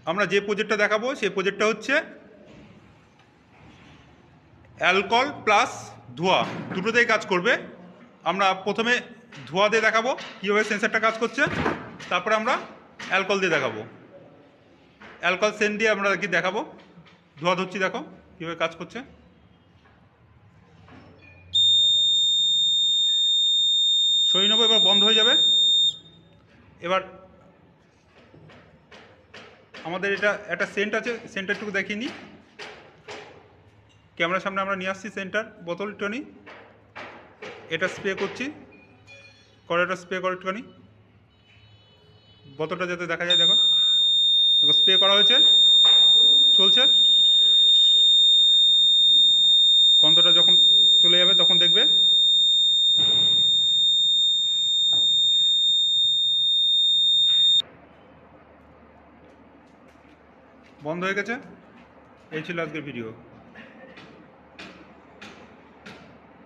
আমরা যে প্রজেক্টটা দেখাবো সেই প্রজেক্টটা হচ্ছে অ্যালকোহল প্লাস ধোঁয়া দুটোতেই কাজ করবে। আমরা প্রথমে ধোঁয়া দিয়ে দেখাবো কীভাবে সেন্সারটা কাজ করছে, তারপরে আমরা অ্যালকোহল দিয়ে দেখাবো। অ্যালকোহল সেন্ট দিয়ে আমরা কি দেখাবো, ধোঁয়া ধরছি, দেখো কীভাবে কাজ করছে। সরিয়ে নেবো, এবার বন্ধ হয়ে যাবে। এবার আমাদের এটা একটা সেন্ট আছে, সেন্টারটুকু দেখিয়ে নিই। ক্যামেরার সামনে আমরা নিয়ে আসছি সেন্টার বোতলটা নিই, এটা স্প্রে করছি, কড়াইটা স্প্রে করে একটুখানি বোতলটা যাতে দেখা যায়। দেখো দেখো স্প্রে করা হয়েছে, চলছে। গন্ধটা যখন চলে যাবে তখন দেখবে বন্ধ হয়ে গেছে। এই ছিল আজকের ভিডিও।